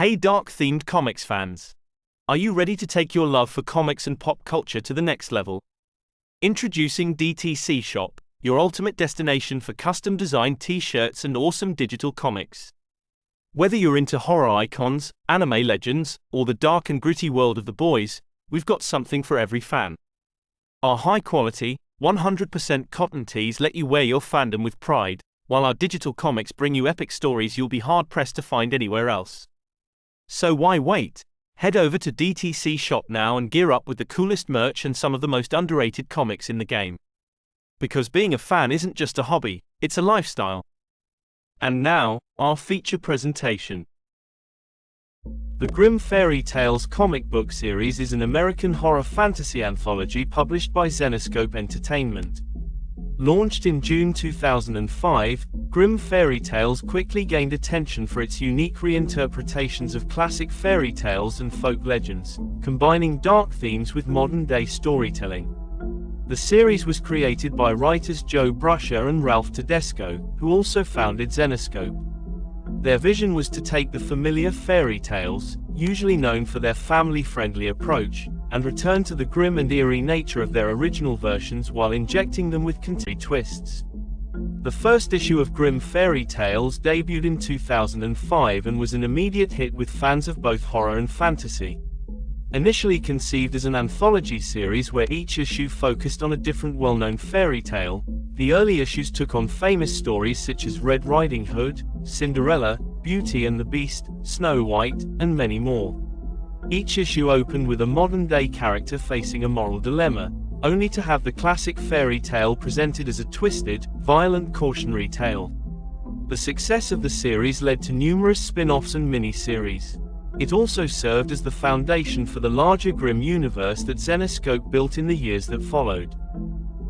Hey dark-themed comics fans! Are you ready to take your love for comics and pop culture to the next level? Introducing DTC Shop, your ultimate destination for custom-designed t-shirts and awesome digital comics. Whether you're into horror icons, anime legends, or the dark and gritty world of the boys, we've got something for every fan. Our high-quality, 100% cotton tees let you wear your fandom with pride, while our digital comics bring you epic stories you'll be hard-pressed to find anywhere else. So why wait? Head over to DTC Shop now and gear up with the coolest merch and some of the most underrated comics in the game. Because being a fan isn't just a hobby, it's a lifestyle. And now, our feature presentation. The Grimm Fairy Tales comic book series is an American horror fantasy anthology published by Zenescope Entertainment. Launched in June 2005, Grimm Fairy Tales quickly gained attention for its unique reinterpretations of classic fairy tales and folk legends, combining dark themes with modern-day storytelling. The series was created by writers Joe Brusher and Ralph Tedesco, who also founded Zenescope. Their vision was to take the familiar fairy tales, usually known for their family-friendly approach, and return to the grim and eerie nature of their original versions while injecting them with contemporary twists. The first issue of Grimm Fairy Tales debuted in 2005 and was an immediate hit with fans of both horror and fantasy. Initially conceived as an anthology series where each issue focused on a different well-known fairy tale, the early issues took on famous stories such as Red Riding Hood, Cinderella, Beauty and the Beast, Snow White, and many more. Each issue opened with a modern-day character facing a moral dilemma, only to have the classic fairy tale presented as a twisted, violent cautionary tale. The success of the series led to numerous spin-offs and mini-series. It also served as the foundation for the larger Grimm universe that Zenescope built in the years that followed.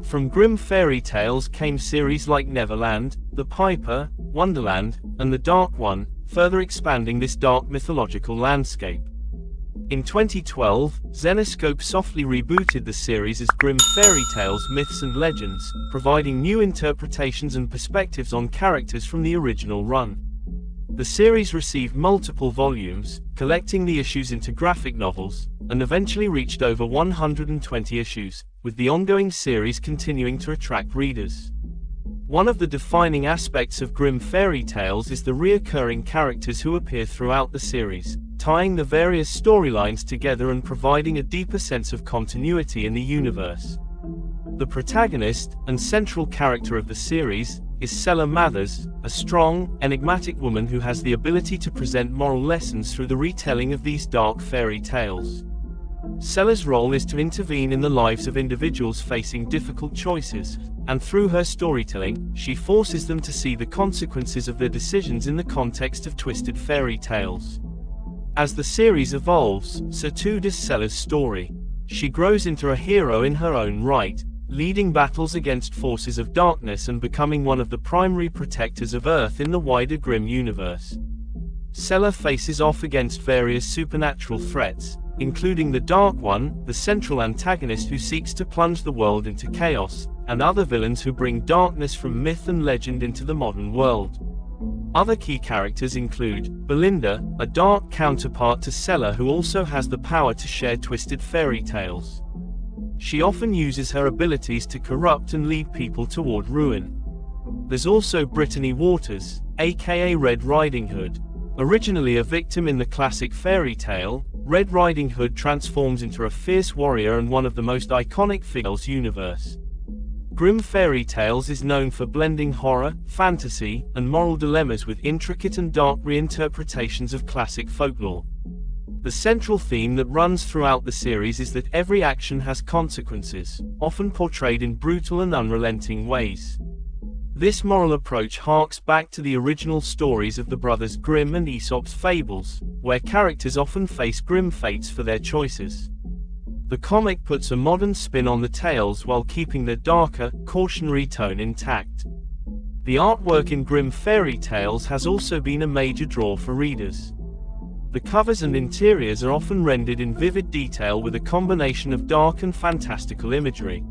From Grimm Fairy Tales came series like Neverland, The Piper, Wonderland, and The Dark One, further expanding this dark mythological landscape. In 2012, Zenescope softly rebooted the series as Grimm Fairy Tales Myths and Legends, providing new interpretations and perspectives on characters from the original run. The series received multiple volumes, collecting the issues into graphic novels, and eventually reached over 120 issues, with the ongoing series continuing to attract readers. One of the defining aspects of Grimm Fairy Tales is the recurring characters who appear throughout the series, tying the various storylines together and providing a deeper sense of continuity in the universe. The protagonist and central character of the series is Sela Mathers, a strong, enigmatic woman who has the ability to present moral lessons through the retelling of these dark fairy tales. Sela's role is to intervene in the lives of individuals facing difficult choices, and through her storytelling, she forces them to see the consequences of their decisions in the context of twisted fairy tales. As the series evolves, so too does Sela's story. She grows into a hero in her own right, leading battles against forces of darkness and becoming one of the primary protectors of Earth in the wider Grimm universe. Sela faces off against various supernatural threats, including the Dark One, the central antagonist who seeks to plunge the world into chaos, and other villains who bring darkness from myth and legend into the modern world. Other key characters include Belinda, a dark counterpart to Sela who also has the power to share twisted fairy tales. She often uses her abilities to corrupt and lead people toward ruin. There's also Brittany Waters, aka Red Riding Hood. Originally a victim in the classic fairy tale, Red Riding Hood transforms into a fierce warrior and one of the most iconic figures in the universe. Grimm Fairy Tales is known for blending horror, fantasy, and moral dilemmas with intricate and dark reinterpretations of classic folklore. The central theme that runs throughout the series is that every action has consequences, often portrayed in brutal and unrelenting ways. This moral approach harks back to the original stories of the brothers Grimm and Aesop's fables, where characters often face grim fates for their choices. The comic puts a modern spin on the tales while keeping their darker, cautionary tone intact. The artwork in Grimm Fairy Tales has also been a major draw for readers. The covers and interiors are often rendered in vivid detail with a combination of dark and fantastical imagery.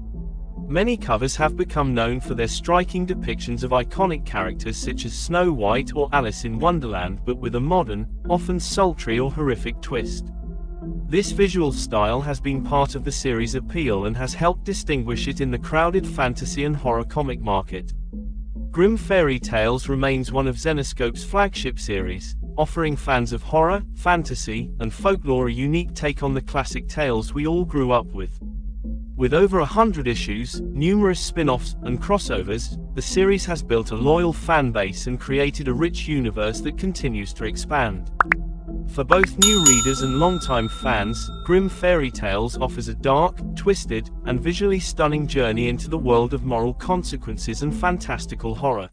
Many covers have become known for their striking depictions of iconic characters such as Snow White or Alice in Wonderland, but with a modern, often sultry or horrific twist. This visual style has been part of the series' appeal and has helped distinguish it in the crowded fantasy and horror comic market. Grimm Fairy Tales remains one of Zenescope's flagship series, offering fans of horror, fantasy, and folklore a unique take on the classic tales we all grew up with. With over 100 issues, numerous spin-offs, and crossovers, the series has built a loyal fan base and created a rich universe that continues to expand. For both new readers and longtime fans, Grimm Fairy Tales offers a dark, twisted, and visually stunning journey into the world of moral consequences and fantastical horror.